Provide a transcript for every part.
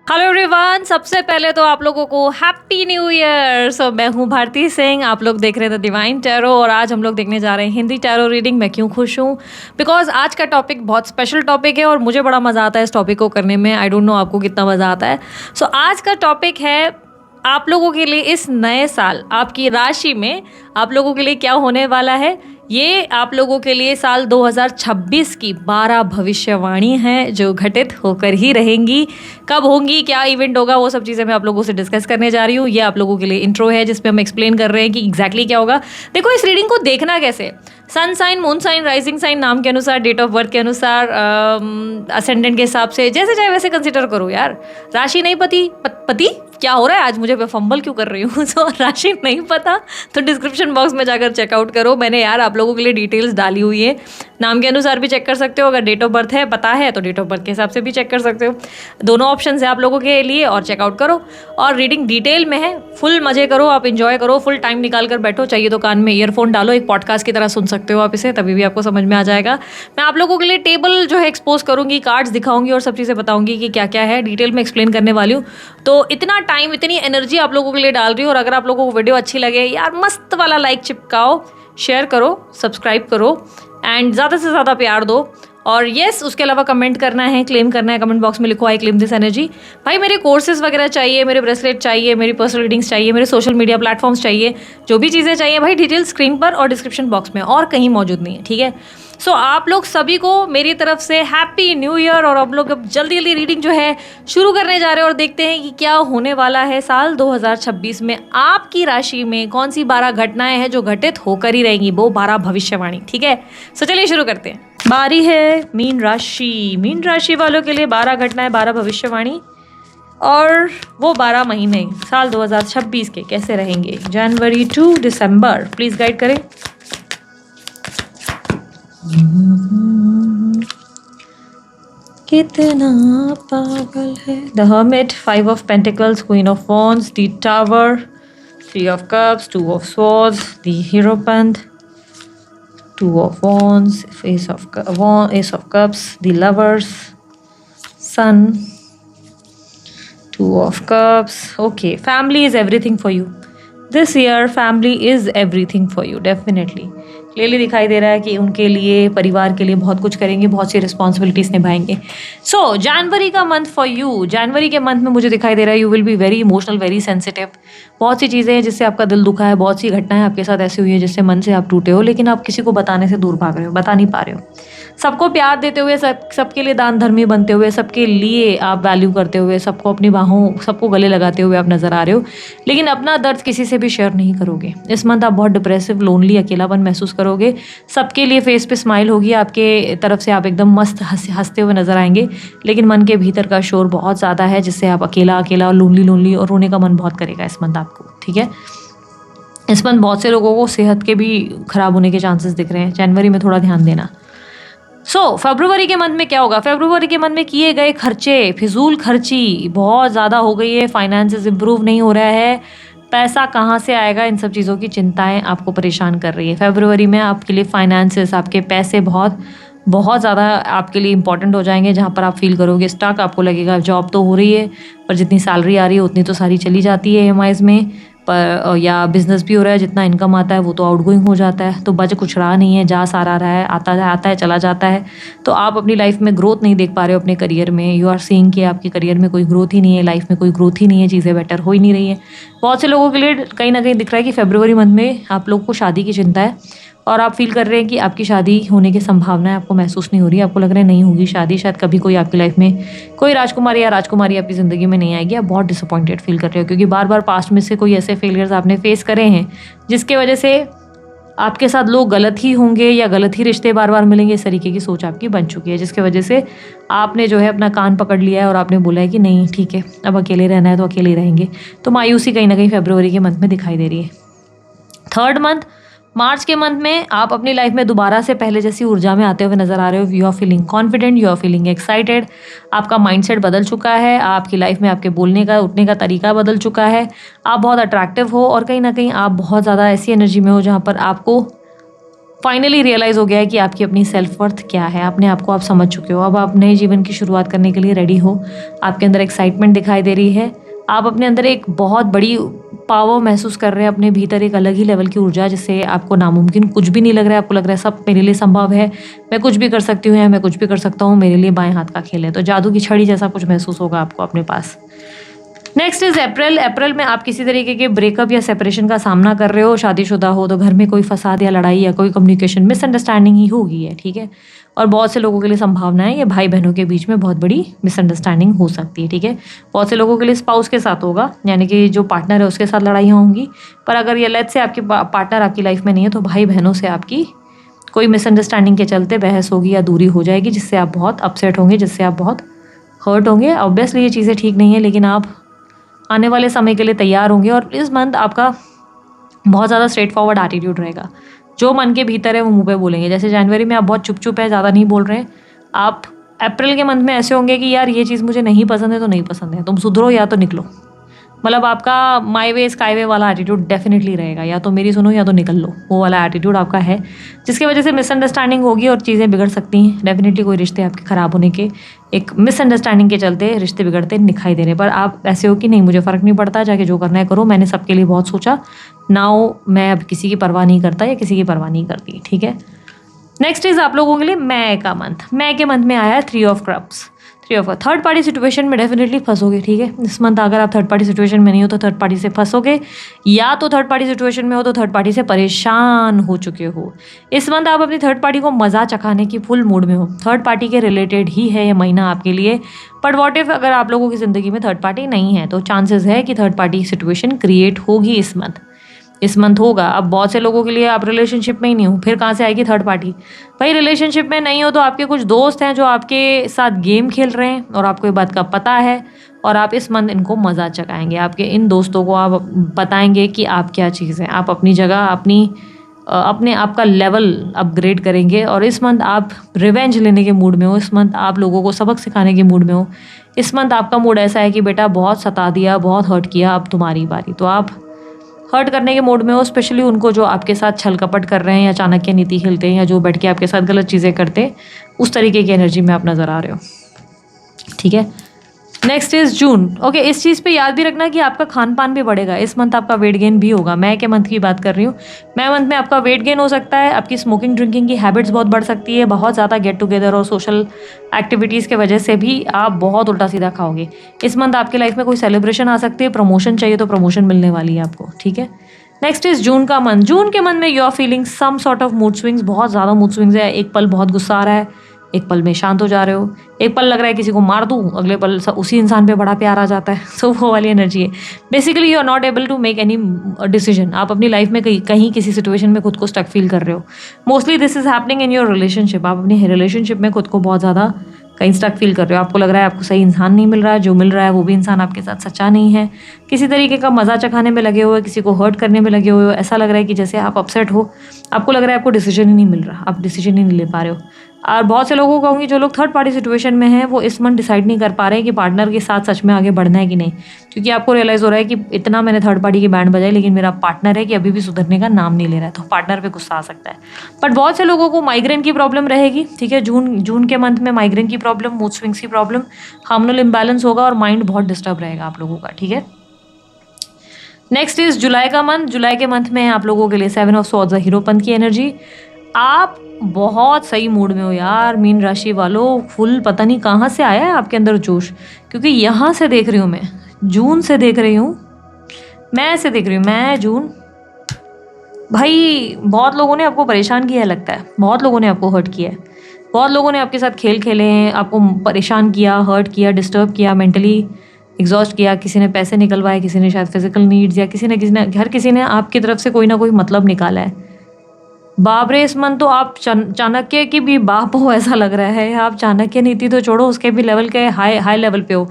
Hello everyone, सबसे पहले तो आप लोगों को हैप्पी न्यू ईयर। मैं हूँ भारती सिंह, आप लोग देख रहे थे डिवाइन टैरो और आज हम लोग देखने जा रहे हैं हिंदी टैरो रीडिंग। मैं क्यों खुश हूँ? बिकॉज आज का टॉपिक बहुत स्पेशल टॉपिक है और मुझे बड़ा मज़ा आता है इस टॉपिक को करने में। आई डोंट नो आपको कितना मज़ा आता है। आज का टॉपिक है आप लोगों के लिए इस नए साल आपकी राशि में आप लोगों के लिए क्या होने वाला है। ये आप लोगों के लिए साल 2026 की 12 भविष्यवाणी हैं जो घटित होकर ही रहेंगी। कब होंगी, क्या इवेंट होगा, वो सब चीज़ें मैं आप लोगों से डिस्कस करने जा रही हूँ। ये आप लोगों के लिए इंट्रो है जिसमें हम एक्सप्लेन कर रहे हैं कि एग्जैक्टली क्या होगा। देखो, इस रीडिंग को देखना कैसे, sun sign, moon sign, rising sign, नाम के अनुसार, डेट ऑफ बर्थ के अनुसार, असेंडेंट के हिसाब से, जैसे चाहे वैसे कंसिडर करो यार। राशि नहीं पति क्या हो रहा है आज, मुझे फंबल क्यों कर रही हूँ। राशि नहीं पता तो डिस्क्रिप्शन बॉक्स में जाकर चेकआउट करो। मैंने यार आप लोगों के लिए डिटेल्स डाली हुई है। नाम के अनुसार भी चेक कर सकते हो, अगर डेट ऑफ बर्थ है पता है तो डेट ऑफ बर्थ के हिसाब से भी चेक कर सकते हो। दोनों ऑप्शन है आप लोगों के लिए और चेकआउट करो। और रीडिंग डिटेल में है, फुल मजे करो, आप इंजॉय करो, फुल टाइम निकाल कर बैठो। चाहिए तो कान में ईयरफोन डालो, एक पॉडकास्ट की तरह सुन सकते हो आप इसे, तभी भी आपको समझ में आ जाएगा। मैं आप लोगों के लिए टेबल जो है एक्सपोज करूंगी, कार्ड्स दिखाऊंगी और सब चीज़ें बताऊंगी कि क्या क्या है, डिटेल में एक्सप्लेन करने वाली हूँ। तो इतना टाइम, इतनी एनर्जी आप लोगों के लिए डाल रही हूँ। और अगर आप लोगों को वीडियो अच्छी लगे यार, मस्त वाला लाइक चिपकाओ, शेयर करो, सब्सक्राइब करो एंड ज़्यादा से ज़्यादा प्यार दो। और येस, उसके अलावा कमेंट करना है, क्लेम करना है, कमेंट बॉक्स में लिखो आई क्लेम दिस एनर्जी। भाई मेरे कोर्सेज वगैरह चाहिए, मेरे ब्रेसलेट चाहिए, मेरी पर्सनल रीडिंग्स चाहिए, मेरे सोशल मीडिया प्लेटफॉर्म्स चाहिए, जो भी चीज़ें चाहिए भाई, डिटेल स्क्रीन पर और डिस्क्रिप्शन बॉक्स में, और कहीं मौजूद नहीं है, ठीक है। आप लोग सभी को मेरी तरफ से हैप्पी न्यू ईयर। और अब लोग अब जल्दी जल्दी रीडिंग जो है शुरू करने जा रहे हैं और देखते हैं कि क्या होने वाला है साल 2026 में आपकी राशि में। कौन सी 12 घटनाएं हैं जो घटित होकर ही रहेंगी, वो 12 भविष्यवाणी, ठीक है। चलिए शुरू करते हैं। बारी है मीन राशि। मीन राशि वालों के लिए 12 घटनाएं, 12 भविष्यवाणी और वो 12 महीने साल 2026 के कैसे रहेंगे, जनवरी टू दिसंबर। प्लीज गाइड करें। कितना पागल है। The hermit, 5 of pentacles, queen of wands, the tower, 3 of cups, 2 of swords, the hierophant, 2 of wands, ace of cups, the lovers, sun, 2 of cups. Okay, family is everything for you this year. Family is everything for you, definitely. Clearly दिखाई दे रहा है कि उनके लिए, परिवार के लिए बहुत कुछ करेंगे, बहुत सी रिस्पॉन्सिबिलिटीज निभाएंगे। जनवरी का मंथ फॉर यू। जनवरी के मंथ में मुझे दिखाई दे रहा है you will be very emotional, very sensitive. बहुत सी चीज़ें हैं जिससे आपका दिल दुखा है, बहुत सी घटनाएं आपके साथ ऐसी हुई है जिससे मन से आप टूटे हो, लेकिन आप किसी को बताने से दूर भाग रहे हो, बता नहीं पा रहे हो। सबको प्यार देते हुए, सबके लिए दान धर्मी बनते हुए, सबके लिए आप वैल्यू करते हुए, सबको अपनी बाहों, सबको गले लगाते हुए आप नजर आ रहे हो, लेकिन अपना दर्द किसी से भी शेयर नहीं करोगे। इस मंथ आप बहुत डिप्रेसिव, लोनली, अकेलापन महसूस करोगे। सबके लिए फेस पे स्माइल होगी आपके तरफ से, आप एकदम मस्त हंसते हुए नजर आएंगे, लेकिन मन के भीतर का शोर बहुत ज़्यादा है जिससे आप अकेला अकेला और लोनली और रोने का मन बहुत करेगा इस मंथ आपको, ठीक है। इस मंथ बहुत से लोगों को सेहत के भी खराब होने के चांसेस दिख रहे हैं। जनवरी में थोड़ा ध्यान देना। फरवरी के मंथ में क्या होगा? फरवरी के मंथ में किए गए खर्चे, फिजूल खर्ची बहुत ज़्यादा हो गई है, फाइनेंसेस इंप्रूव नहीं हो रहा है, पैसा कहाँ से आएगा, इन सब चीज़ों की चिंताएं आपको परेशान कर रही है। फरवरी में आपके लिए फाइनेंसेस, आपके पैसे बहुत बहुत ज़्यादा आपके लिए इंपॉर्टेंट हो जाएंगे, जहाँ पर आप फील करोगे स्टक। आपको लगेगा जॉब तो हो रही है पर जितनी सैलरी आ रही है उतनी तो सारी चली जाती है EMIs में, पर या बिजनेस भी हो रहा है, जितना इनकम आता है वो तो आउटगोइंग हो जाता है, तो बच कुछ रहा नहीं है, जा सारा रहा है, आता है चला जाता है। तो आप अपनी लाइफ में ग्रोथ नहीं देख पा रहे हो अपने करियर में। यू आर सीइंग कि आपके करियर में कोई ग्रोथ ही नहीं है, लाइफ में कोई ग्रोथ ही नहीं है, चीज़ें बेटर हो ही नहीं रही है। बहुत से लोगों के लिए कहीं ना कहीं दिख रहा है कि फरवरी मंथ में आप लोगों को शादी की चिंता है और आप फील कर रहे हैं कि आपकी शादी होने की संभावना आपको महसूस नहीं हो रही है। आपको लग रहा है नहीं होगी शादी, शायद कभी कोई आपकी लाइफ में कोई राजकुमारी या राजकुमारी आपकी ज़िंदगी में नहीं आएगी। आप बहुत डिसअपॉइंटेड फील कर रहे हो क्योंकि बार बार पास्ट में से कोई ऐसे फेलियर्स आपने फेस करे हैं जिसके वजह से आपके साथ लोग गलत ही होंगे या गलत ही रिश्ते बार बार मिलेंगे, इस तरीके की सोच आपकी बन चुकी है, जिसके वजह से आपने जो है अपना कान पकड़ लिया है और आपने बोला है कि नहीं ठीक है, अब अकेले रहना है तो अकेले ही रहेंगे। तो मायूसी कहीं ना कहीं फरवरी के मंथ में दिखाई दे रही है। थर्ड मंथ, मार्च के मंथ में आप अपनी लाइफ में दोबारा से पहले जैसी ऊर्जा में आते हुए नजर आ रहे हो। You are feeling confident, you are feeling excited. आपका माइंडसेट बदल चुका है, आपकी लाइफ में आपके बोलने का, उठने का तरीका बदल चुका है। आप बहुत अट्रैक्टिव हो और कहीं ना कहीं आप बहुत ज़्यादा ऐसी एनर्जी में हो जहाँ पर आपको फाइनली रियलाइज़ हो गया है कि आपकी अपनी सेल्फ वर्थ क्या है, अपने आप को आप समझ चुके हो। अब आप नए जीवन की शुरुआत करने के लिए रेडी हो। आपके अंदर एक्साइटमेंट दिखाई दे रही है। आप अपने अंदर एक बहुत बड़ी पावर महसूस कर रहे हैं, अपने भीतर एक अलग ही लेवल की ऊर्जा, जिससे आपको नामुमकिन कुछ भी नहीं लग रहा है। आपको लग रहा है सब मेरे लिए संभव है, मैं कुछ भी कर सकती हूँ या मैं कुछ भी कर सकता हूँ, मेरे लिए बाएं हाथ का खेल है। तो जादू की छड़ी जैसा कुछ महसूस होगा आपको अपने पास। नेक्स्ट इज अप्रैल। अप्रैल में आप किसी तरीके के ब्रेकअप या सेपरेशन का सामना कर रहे हो। शादीशुदा हो तो घर में कोई फसाद या लड़ाई या कोई कम्युनिकेशन मिसअंडरस्टैंडिंग ही होगी है, ठीक है। और बहुत से लोगों के लिए संभावना है ये भाई बहनों के बीच में बहुत बड़ी मिसअंडरस्टैंडिंग हो सकती है, ठीक है। बहुत से लोगों के लिए स्पाउस के साथ होगा, यानी कि जो पार्टनर है उसके साथ लड़ाइयाँ होंगी। पर अगर ये लेट्स से आपके पार्टनर आपकी लाइफ में नहीं है तो भाई बहनों से आपकी कोई मिसअंडरस्टैंडिंग के चलते बहस होगी या दूरी हो जाएगी, जिससे आप बहुत अपसेट होंगे, जिससे आप बहुत हर्ट होंगे। ऑब्वियसली ये चीज़ें ठीक नहीं है, लेकिन आप आने वाले समय के लिए तैयार होंगे। और इस मंथ आपका बहुत ज़्यादा स्ट्रेट फॉरवर्ड एटीट्यूड रहेगा। जो मन के भीतर है वो मुंह पे बोलेंगे। जैसे जनवरी में आप बहुत चुप चुप है, ज़्यादा नहीं बोल रहे हैं, आप अप्रैल के मंथ में ऐसे होंगे कि यार ये चीज़ मुझे नहीं पसंद है तो नहीं पसंद है, तुम सुधरो या तो निकलो। मतलब आपका माई वे स्काई वे वाला एटीट्यूड डेफिनेटली रहेगा, या तो मेरी सुनो या तो निकल लो, वो वाला एटीट्यूड आपका है, जिसकी वजह से मिसअंडरस्टैंडिंग होगी और चीज़ें बिगड़ सकती हैं। डेफिनेटली कोई रिश्ते आपके ख़राब होने के, एक मिसअंडरस्टैंडिंग के चलते रिश्ते बिगड़ते दिखाई दे रहे। पर आप ऐसे हो कि नहीं, मुझे फ़र्क नहीं पड़ता, जाके जो करना है करो, मैंने सबके लिए बहुत सोचा, नाउ मैं अब किसी की परवाह नहीं करता या किसी की परवाह नहीं करती, ठीक है। नेक्स्ट इज आप लोगों के लिए मई का मंथ। मई के मंथ में आया है 3 of cups. 3 of third party situation में डेफिनेटली फंसोगे, ठीक है। इस मंथ अगर आप थर्ड पार्टी सिचुएशन में नहीं हो तो थर्ड पार्टी से फंसोगे, या तो थर्ड पार्टी सिचुएशन में हो तो थर्ड पार्टी से परेशान हो चुके हो। इस मंथ आप अपनी थर्ड पार्टी को मज़ा चखाने की फुल मूड में हो। थर्ड पार्टी के रिलेटेड ही है ये महीना आपके लिए। बट वॉट इफ अगर आप लोगों की ज़िंदगी में थर्ड पार्टी नहीं है तो चांसेस है कि थर्ड पार्टी सिचुएशन क्रिएट होगी इस मंथ होगा। अब बहुत से लोगों के लिए आप रिलेशनशिप में ही नहीं हो, फिर कहाँ से आएगी थर्ड पार्टी। भाई रिलेशनशिप में नहीं हो तो आपके कुछ दोस्त हैं जो आपके साथ गेम खेल रहे हैं और आपको ये बात का पता है, और आप इस मंथ इनको मज़ा चखाएंगे। आपके इन दोस्तों को आप बताएंगे कि आप क्या चीज़ हैं, आप अपनी जगह अपने आप का लेवल अपग्रेड करेंगे। और इस मंथ आप रिवेंज लेने के मूड में हो, इस मंथ आप लोगों को सबक सिखाने के मूड में हो। इस मंथ आपका मूड ऐसा है कि बेटा बहुत सता दिया, बहुत हर्ट किया, अब तुम्हारी बारी। तो आप हर्ट करने के मूड में हो, स्पेशली उनको जो आपके साथ छल कपट कर रहे हैं या चाणक्य नीति खेलते हैं या जो बैठ के आपके साथ गलत चीज़ें करते हैं, उस तरीके की एनर्जी में आप नज़र आ रहे हो, ठीक है। Next is June. ओके, इस चीज़ पे याद भी रखना कि आपका खान पान भी बढ़ेगा। इस मंथ आपका वेट गेन भी होगा। मई के मंथ की बात कर रही हूँ। मई मंथ में आपका वेट गेन हो सकता है, आपकी स्मोकिंग ड्रिंकिंग की हैबिट्स बहुत बढ़ सकती है, बहुत ज़्यादा गेट टुगेदर और सोशल एक्टिविटीज़ के वजह से भी आप बहुत उल्टा सीधा खाओगे। इस मंथ आपकी लाइफ में कोई सेलिब्रेशन आ सकती है, प्रमोशन चाहिए तो प्रमोशन मिलने वाली है आपको, ठीक है। नेक्स्ट इज जून का मंथ। जून के मंथ में you are feeling some sort of mood swings, बहुत ज़्यादा मूड स्विंग्स है। एक पल बहुत गुस्सा आ रहा है, एक पल में शांत हो जा रहे हो, एक पल लग रहा है किसी को मार दूं, अगले पल उसी इंसान पे बड़ा प्यार आ जाता है। सो वो वाली एनर्जी है। Basically you are not able to make any decision. आप अपनी लाइफ में कहीं किसी सिचुएशन में खुद को स्टक फील कर रहे हो। Mostly this is happening in your relationship. आप अपनी रिलेशनशिप में खुद को बहुत ज़्यादा कहीं स्टक फील कर रहे हो। आपको लग रहा है आपको सही इंसान नहीं मिल रहा है, जो मिल रहा है वो भी इंसान आपके साथ सच्चा नहीं है। किसी तरीके का मज़ा चखाने में लगे हुए, किसी को हर्ट करने में लगे हुए हो। ऐसा लग रहा है कि जैसे आप अपसेट हो, आपको लग रहा है आपको डिसीजन ही नहीं मिल रहा, आप डिसीजन ही नहीं ले पा रहे हो। और बहुत से लोगों को कहूँगी जो लोग थर्ड पार्टी सिचुएशन में हैं, वो इस मंथ डिसाइड नहीं कर पा रहे हैं कि पार्टनर के साथ सच में आगे बढ़ना है कि नहीं, क्योंकि आपको रियलाइज़ हो रहा है कि इतना मैंने थर्ड पार्टी की बैंड बजाई, लेकिन मेरा पार्टनर है कि अभी भी सुधरने का नाम नहीं ले रहा है, तो पार्टनर पे गुस्सा आ सकता है। बट बहुत से लोगों को माइग्रेन की प्रॉब्लम रहेगी, ठीक है। जून के मंथ में माइग्रेन की प्रॉब्लम, मूड स्विंग्स की प्रॉब्लम, हार्मोनल इम्बैलेंस होगा और माइंड बहुत डिस्टर्ब रहेगा आप लोगों का, ठीक है। नेक्स्ट इज जुलाई का मंथ। जुलाई के मंथ में आप लोगों के लिए 7 ऑफ स्वॉर्ड्स, हीरोपंत की एनर्जी। आप बहुत सही मूड में हो यार, मीन राशि वालों। फुल पता नहीं कहाँ से आया है आपके अंदर जोश, क्योंकि यहाँ से देख रही हूँ मैं, जून से देख रही हूँ, मैं से देख रही हूँ, मैं जून। भाई बहुत लोगों ने आपको परेशान किया है, लगता है बहुत लोगों ने आपको हर्ट किया है, बहुत लोगों ने आपके साथ खेल खेले हैं, आपको परेशान किया, हर्ट किया, डिस्टर्ब किया, मेंटली एग्जॉस्ट किया। किसी ने पैसे निकलवाए, किसी ने शायद फिजिकल नीड्स, या हर किसी ने आपकी तरफ से कोई ना कोई मतलब निकाला है। बाप रे, इस मन तो आप चाणक्य की भी बाप हो ऐसा लग रहा है। आप चाणक्य नीति तो छोड़ो, उसके भी लेवल के हाई लेवल पे हो।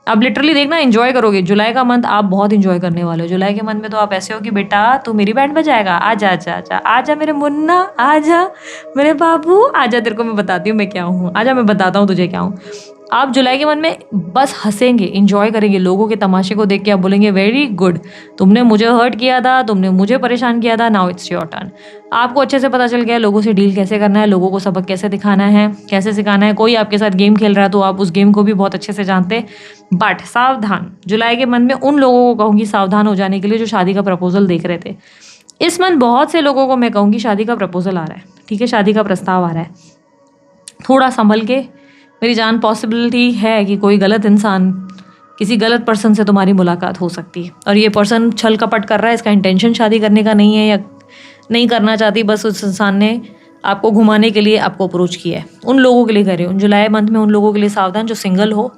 आप लिटरली देखना, एंजॉय करोगे जुलाई का मंथ, आप बहुत एंजॉय करने वाले हो। जुलाई के मंथ में तो आप ऐसे हो कि बेटा तू मेरी बैंड बजाएगा, आजा आजा आजा आजा मेरे मुन्ना, आजा मेरे बाबू, आजा तेरे को मैं बताती हूँ मैं क्या हूँ, आजा मैं बताता हूँ तुझे क्या हूँ। आप जुलाई के मंथ में बस हंसेंगे, इंजॉय करेंगे, लोगों के तमाशे को देख के आप बोलेंगे वेरी गुड, तुमने मुझे हर्ट किया था, तुमने मुझे परेशान किया था, नाउ इट्स योर टर्न। आपको अच्छे से पता चल गया लोगों से डील कैसे करना है, लोगों को सबक कैसे दिखाना है, कैसे सिखाना है। कोई आपके साथ गेम खेल रहा है तो आप उस गेम को भी बहुत अच्छे से जानते हैं। बट सावधान, जुलाई के मंथ में उन लोगों को कहूँगी सावधान हो जाने के लिए जो शादी का प्रपोजल देख रहे थे। इस मंथ बहुत से लोगों को मैं कहूँगी शादी का प्रपोजल आ रहा है, ठीक है, शादी का प्रस्ताव आ रहा है। थोड़ा संभल के मेरी जान, पॉसिबिलिटी है कि कोई गलत इंसान, किसी गलत पर्सन से तुम्हारी मुलाकात हो सकती है और ये पर्सन छल कपट कर रहा है, इसका इंटेंशन शादी करने का नहीं है या नहीं करना चाहती, बस उस इंसान ने आपको घुमाने के लिए आपको अप्रोच किया है। उन लोगों के लिए कर रही हूँ जुलाई मंथ में, उन लोगों के लिए सावधान जो सिंगल हो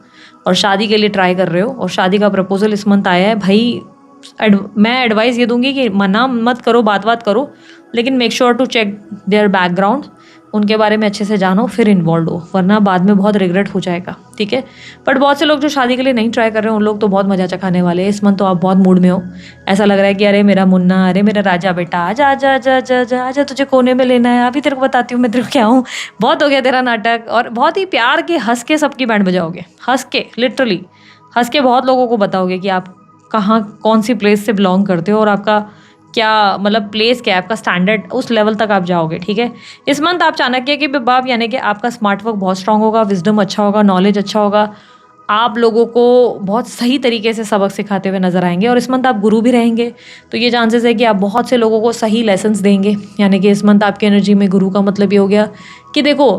और शादी के लिए ट्राई कर रहे हो और शादी का प्रपोजल इस मंथ आया है। भाई मैं एडवाइस ये दूंगी कि मना मत करो, बात करो, लेकिन make sure to check their background, उनके बारे में अच्छे से जानो फिर इन्वॉल्व हो, वरना बाद में बहुत रिग्रेट हो जाएगा, ठीक है। बट बहुत से लोग जो शादी के लिए नहीं ट्राई कर रहे हैं उन लोग तो बहुत मजा चखाने वाले हैं। इस मंथ तो आप बहुत मूड में हो, ऐसा लग रहा है कि अरे मेरा मुन्ना, अरे मेरा राजा बेटा, आजा आजा आजा आजा आजा आजा, तुझे कोने में लेना है, अभी तेरे को बताती हूँ मैं तेरे को क्या हूँ, बहुत हो गया तेरा नाटक। और बहुत ही प्यार के हंस के सबकी बैंड बजाओगे, हंस के, लिटरली हंस के बहुत लोगों को बताओगे कि आप कहाँ, कौन सी प्लेस से बिलोंग करते हो और आपका क्या मतलब प्लेस क्या है, आपका स्टैंडर्ड, उस लेवल तक आप जाओगे, ठीक है। इस मंथ आप चाणक्य के बाप, यानी कि आपका स्मार्ट वर्क बहुत स्ट्रांग होगा, विजडम अच्छा होगा, नॉलेज अच्छा होगा, आप लोगों को बहुत सही तरीके से सबक सिखाते हुए नजर आएंगे। और इस मंथ आप गुरु भी रहेंगे तो ये चांसेस है कि आप बहुत से लोगों को सही लेसन्स देंगे। यानी कि इस मंथ आपकी एनर्जी में गुरु का मतलब ये हो गया कि देखो,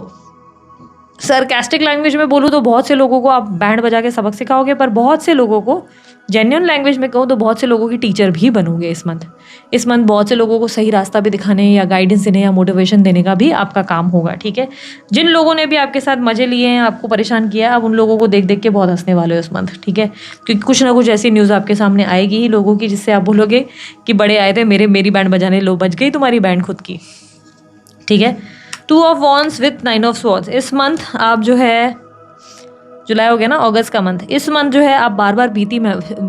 सरकास्टिक लैंग्वेज में बोलूँ तो बहुत से लोगों को आप बैंड बजा के सबक सिखाओगे, पर बहुत से लोगों को, जेन्युइन लैंग्वेज में कहूँ तो बहुत से लोगों की टीचर भी बनोगे इस मंथ। इस मंथ बहुत से लोगों को सही रास्ता भी दिखाने या गाइडेंस देने या मोटिवेशन देने का भी आपका काम होगा, ठीक है। जिन लोगों ने भी आपके साथ मजे लिए हैं, आपको परेशान किया है, आप उन लोगों को देख देख के बहुत हंसने वाले हो इस मंथ, ठीक है। क्योंकि कुछ ना कुछ ऐसी न्यूज़ आपके सामने आएगी ही लोगों की जिससे आप बोलोगे कि बड़े आए थे मेरी बैंड बजाने, लो बज गई तुम्हारी बैंड खुद की, ठीक है। 2 of wands with 9 of swords. इस मंथ आप जो है, जुलाई हो गया ना, अगस्त का मंथ, इस मंथ जो है आप बार बार बीती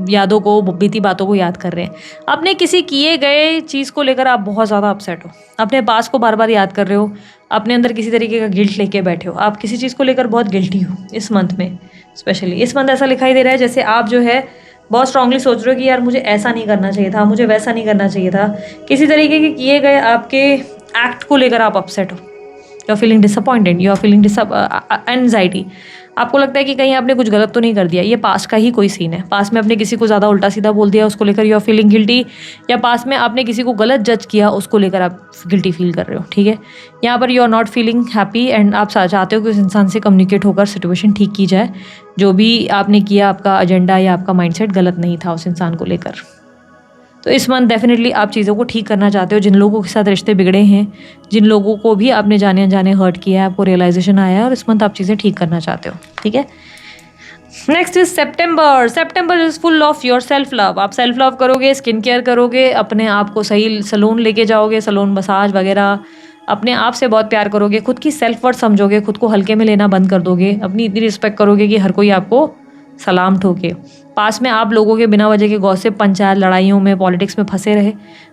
यादों को, बीती बातों को याद कर रहे हैं। अपने किसी किए गए चीज़ को लेकर आप बहुत ज़्यादा अपसेट हो, अपने पास को बार बार याद कर रहे हो, अपने अंदर किसी तरीके का गिल्ट लेके बैठे हो, आप किसी चीज़ को लेकर बहुत गिल्टी हो इस मंथ में। स्पेशली इस मंथ ऐसा दिखाई दे रहा है जैसे आप जो है बहुत स्ट्रांगली सोच रहे हो कि यार मुझे ऐसा नहीं करना चाहिए था, मुझे वैसा नहीं करना चाहिए था, किसी तरीके के किए गए आपके एक्ट को लेकर आप अपसेट हो, you are feeling disappointed, you are feeling anxiety, आपको लगता है कि कहीं आपने कुछ गलत तो नहीं कर दिया। ये पास्ट का ही कोई सीन है, पास्ट में आपने किसी को ज़्यादा उल्टा सीधा बोल दिया, उसको लेकर यू आर फीलिंग गिल्टी, या पास्ट में आपने किसी को गलत जज किया, उसको लेकर आप गिल्टी फील कर रहे हो, ठीक है। यहाँ पर you are not feeling happy and आप चाहते हो कि उस इंसान से कम्युनिकेट होकर सिचुएशन ठीक की जाए। जो भी आपने किया, आपका एजेंडा या आपका माइंडसेट गलत नहीं था उस इंसान को लेकर। तो इस मंथ डेफिनेटली आप चीज़ों को ठीक करना चाहते हो। जिन लोगों के साथ रिश्ते बिगड़े हैं, जिन लोगों को भी आपने जाने अनजाने हर्ट किया है, आपको रियलाइजेशन आया है और इस मंथ आप चीज़ें ठीक करना चाहते हो, ठीक है। Next is September. September is full of your self love. आप सेल्फ लव करोगे, स्किन केयर करोगे, अपने आप को सही सलून लेके जाओगे, सलून मसाज वगैरह, अपने आप से बहुत प्यार करोगे, खुद की सेल्फ वर्थ समझोगे, खुद को हल्के में लेना बंद कर दोगे, अपनी इतनी रिस्पेक्ट करोगे कि हर कोई आपको सलाम ठोके। पास में आप लोगों के बिना वजह के गॉसिप, पंचायत, लड़ाइयों में, पॉलिटिक्स में फंसे रहे,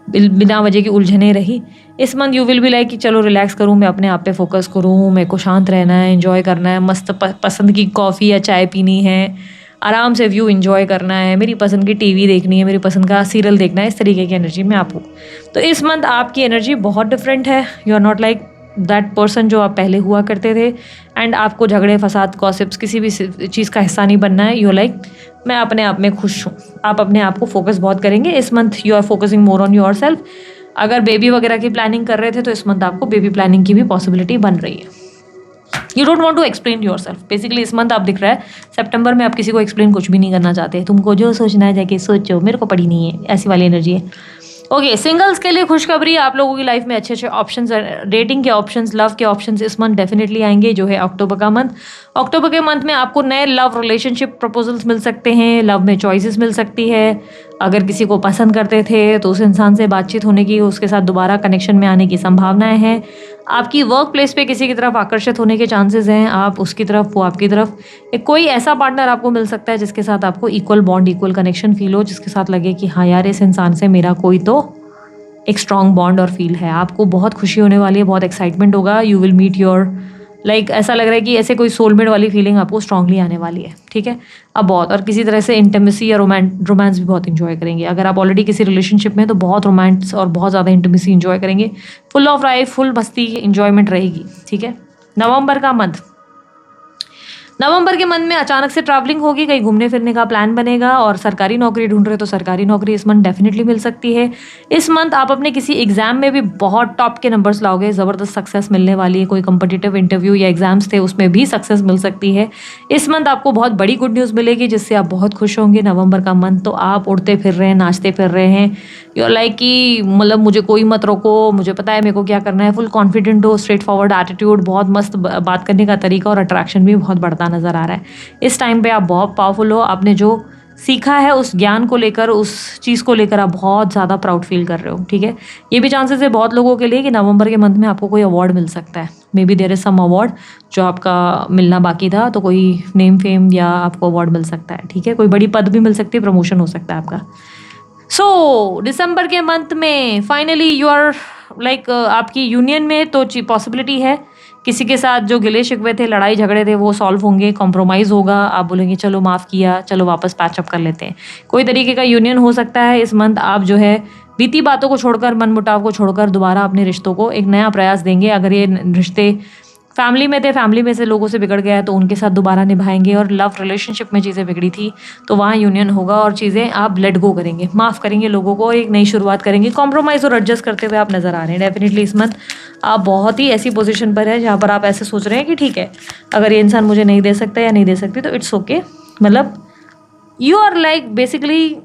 बिना वजह की उलझने रही। इस month you will be like कि चलो रिलैक्स करूँ, मैं अपने आप पे फोकस करूँ, मेरे को शांत रहना है, एंजॉय करना है, मस्त पसंद की कॉफ़ी या चाय पीनी है, आराम से व्यू एंजॉय करना है, मेरी पसंद की टीवी देखनी है, मेरी पसंद का सीरियल देखना है। इस तरीके की एनर्जी में आप हो। तो इस मंथ आपकी एनर्जी बहुत डिफरेंट है। You are not like that person जो आप पहले हुआ करते थे। एंड आपको झगड़े, फसाद, गॉसिप्स, किसी भी चीज़ का हिस्सा नहीं बनना है। यू लाइक मैं अपने आप में खुश हूँ। आप अपने आप को फोकस बहुत करेंगे इस month. You are focusing more on yourself. अगर बेबी वगैरह की प्लानिंग कर रहे थे तो इस मंथ आपको बेबी प्लानिंग की भी पॉसिबिलिटी बन रही है। You don't want to explain yourself. Basically इस मंथ आप दिख रहा है सितंबर में आप किसी को एक्सप्लेन कुछ भी नहीं करना चाहते। तुमको जो सोचना है जाके सोचो, मेरे को पड़ी नहीं है, ऐसी वाली एनर्जी है। ओके, सिंगल्स के लिए खुशखबरी, आप लोगों की लाइफ में अच्छे अच्छे ऑप्शंस, डेटिंग के ऑप्शंस, लव के ऑप्शंस इस मंथ डेफिनेटली आएंगे, जो है अक्टूबर का मंथ। अक्टूबर के मंथ में आपको नए लव रिलेशनशिप प्रपोजल्स मिल सकते हैं, लव में चॉइसेस मिल सकती है। अगर किसी को पसंद करते थे तो उस इंसान से बातचीत होने की, उसके साथ दोबारा कनेक्शन में आने की संभावनाएं हैं। आपकी वर्क प्लेस पे किसी की तरफ आकर्षित होने के चांसेस हैं, आप उसकी तरफ, वो आपकी तरफ। कोई ऐसा पार्टनर आपको मिल सकता है जिसके साथ आपको equal bond, equal connection feel हो, जिसके साथ लगे कि हाँ यार, इस इंसान से मेरा कोई तो एक स्ट्रॉन्ग बॉन्ड और फील है। आपको बहुत खुशी होने वाली है, बहुत एक्साइटमेंट होगा। यू विल मीट योर ऐसा लग रहा है कि ऐसे कोई सोलमेट वाली फीलिंग आपको स्ट्रांगली आने वाली है, ठीक है। अब बहुत, और किसी तरह से इंटीमेसी या रोमांस भी बहुत इंजॉय करेंगे। अगर आप ऑलरेडी किसी रिलेशनशिप में, तो बहुत रोमांस और बहुत ज़्यादा इंटीमेसी इंजॉय करेंगे। फुल ऑफ लाइफ, फुल मस्ती, इंजॉयमेंट रहेगी, ठीक है। नवंबर के मंथ में अचानक से ट्रैवलिंग होगी, कहीं घूमने फिरने का प्लान बनेगा। और सरकारी नौकरी ढूंढ रहे हो तो सरकारी नौकरी इस मंथ डेफिनेटली मिल सकती है। इस मंथ आप अपने किसी एग्जाम में भी बहुत टॉप के नंबर्स लाओगे, ज़बरदस्त सक्सेस मिलने वाली है। कोई कॉम्पिटिटिव इंटरव्यू या एग्जाम्स थे उसमें भी सक्सेस मिल सकती है। इस मंथ आपको बहुत बड़ी गुड न्यूज़ मिलेगी जिससे आप बहुत खुश होंगे। नवंबर का मंथ तो आप उड़ते फिर रहे हैं, नाचते फिर रहे हैं। यू आर लाइक कि मतलब मुझे कोई मत रोको, मुझे पता है मेरे को क्या करना है। फुल कॉन्फिडेंट हो, स्ट्रेट फॉरवर्ड एटीट्यूड, बहुत मस्त बात करने का तरीका और अट्रैक्शन भी बहुत बढ़ता नज़र आ रहा है। इस टाइम पे आप बहुत पावरफुल हो। आपने जो सीखा है उस ज्ञान को लेकर, उस चीज़ को लेकर आप बहुत ज़्यादा प्राउड फील कर रहे हो, ठीक है। ये भी चांसेस है बहुत लोगों के लिए कि नवंबर के मंथ में आपको कोई अवार्ड मिल सकता है। Maybe there is some award जो आपका मिलना बाकी था, तो कोई नेम फेम या आपको अवार्ड मिल सकता है, ठीक है। कोई बड़ी पद भी मिल सकती है, प्रमोशन हो सकता है आपका। दिसंबर के मंथ में फाइनली यू आर लाइक आपकी यूनियन में तो पॉसिबिलिटी है। किसी के साथ जो गिले शिकवे थे, लड़ाई झगड़े थे, वो सॉल्व होंगे, कॉम्प्रोमाइज़ होगा। आप बोलेंगे चलो माफ़ किया, चलो वापस पैचअप कर लेते हैं। कोई तरीके का यूनियन हो सकता है इस मंथ। आप जो है बीती बातों को छोड़कर, मन मुटाव को छोड़कर दोबारा अपने रिश्तों को एक नया प्रयास देंगे। अगर ये रिश्ते फैमिली में थे, फैमिली में से लोगों से बिगड़ गया है, तो उनके साथ दोबारा निभाएंगे। और लव रिलेशनशिप में चीज़ें बिगड़ी थी तो वहाँ यूनियन होगा और चीज़ें आप लेट गो करेंगे, माफ़ करेंगे लोगों को और एक नई शुरुआत करेंगे। कॉम्प्रोमाइज़ और एडजस्ट करते हुए आप नज़र आ रहे हैं। डेफिनेटली इस मंथ आप बहुत ही ऐसी पोजीशन पर है जहाँ पर आप ऐसे सोच रहे हैं कि ठीक है, अगर ये इंसान मुझे नहीं दे सकता या नहीं दे सकती तो इट्स ओके। मतलब यू आर लाइक बेसिकली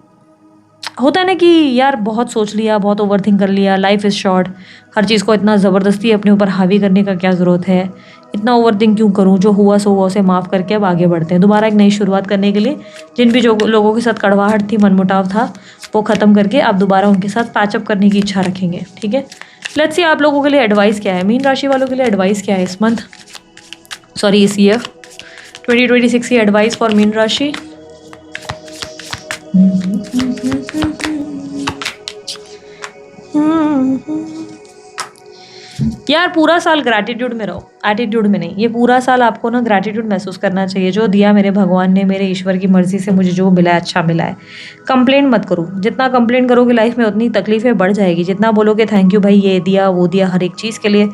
होता है ना कि यार बहुत सोच लिया, बहुत ओवरथिंक कर लिया, लाइफ इज़ शॉर्ट, हर चीज़ को इतना ज़बरदस्ती अपने ऊपर हावी करने का क्या ज़रूरत है, इतना ओवरथिंक क्यों करूँ। जो हुआ सो हुआ, उसे माफ़ करके अब आगे बढ़ते हैं दोबारा एक नई शुरुआत करने के लिए। जिन भी जो लोगों के साथ कड़वाहट थी, मनमुटाव था, वो ख़त्म करके आप दोबारा उनके साथ पैचअप करने की इच्छा रखेंगे, ठीक है। लेट्स सी आप लोगों के लिए एडवाइस क्या है, मीन राशि वालों के लिए एडवाइस क्या है इस मंथ, सॉरी इस ईयर 2026 की एडवाइस फॉर मीन राशि। यार पूरा साल ग्रैटिट्यूड में रहो, एटीट्यूड में नहीं। ये पूरा साल आपको ना ग्रैटिट्यूड महसूस करना चाहिए। जो दिया मेरे भगवान ने, मेरे ईश्वर की मर्जी से मुझे जो मिला है, अच्छा मिला है। कंप्लेंट मत करो। जितना कंप्लेंट करोगे लाइफ में उतनी तकलीफें बढ़ जाएगी। जितना बोलोगे थैंक यू भाई, ये दिया वो दिया, हर एक चीज़ के लिए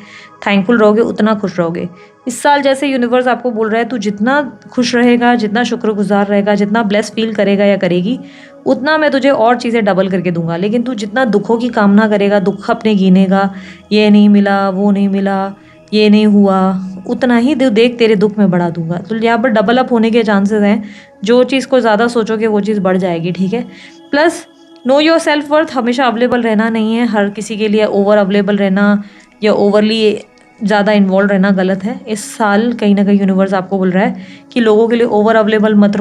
थैंकफुल रहोगे, उतना खुश रहोगे। इस साल जैसे यूनिवर्स आपको बोल रहा है, तू जितना खुश रहेगा, जितना शुक्रगुजार रहेगा, जितना ब्लेस फील करेगा या करेगी, उतना मैं तुझे और चीज़ें डबल करके दूंगा। लेकिन तू जितना दुखों की कामना करेगा, दुख अपने गिनेगा, ये नहीं मिला, वो नहीं मिला, ये नहीं हुआ, उतना ही देख तेरे दुख में बढ़ा दूंगा। तो यहाँ पर डबल अप होने के चांसेस हैं। जो चीज़ को ज़्यादा सोचोगे वो चीज़ बढ़ जाएगी, ठीक है। Plus know your self worth, हमेशा अवेलेबल रहना नहीं है हर किसी के लिए। ओवर अवेलेबल रहना या ओवरली ज़्यादा इन्वॉल्व रहना गलत है। इस साल कहीं ना कहीं यूनिवर्स आपको बोल रहा है कि लोगों के लिए ओवर अवेलेबल मत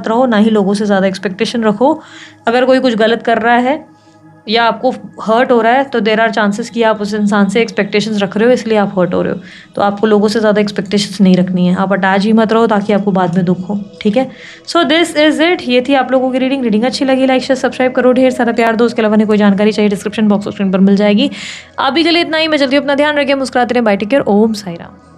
रहो, ना ही लोगों से ज़्यादा एक्सपेक्टेशन रखो। अगर कोई कुछ गलत कर रहा है या आपको हर्ट हो रहा है तो देर आर चांसेस कि आप उस इंसान से एक्सपेक्टेशंस रख रहे हो, इसलिए आप हर्ट हो रहे हो। तो आपको लोगों से ज़्यादा एक्सपेक्टेशंस नहीं रखनी है। आप अटैच ही मत रहो ताकि आपको बाद में दुख हो, ठीक है। So this is it. ये थी आप लोगों की रीडिंग अच्छी लगी लाइक शेयर सब्सक्राइब करो, ढेर सारा प्यार दो। उसके अलावा कोई जानकारी चाहिए डिस्क्रिप्शन बॉक्स स्क्रीन पर मिल जाएगी। अभी के लिए इतना ही। मैं जल्दी अपना ध्यान रखें, मुस्कुराते रहें, बाय, टेक केयर, ओम साई राम।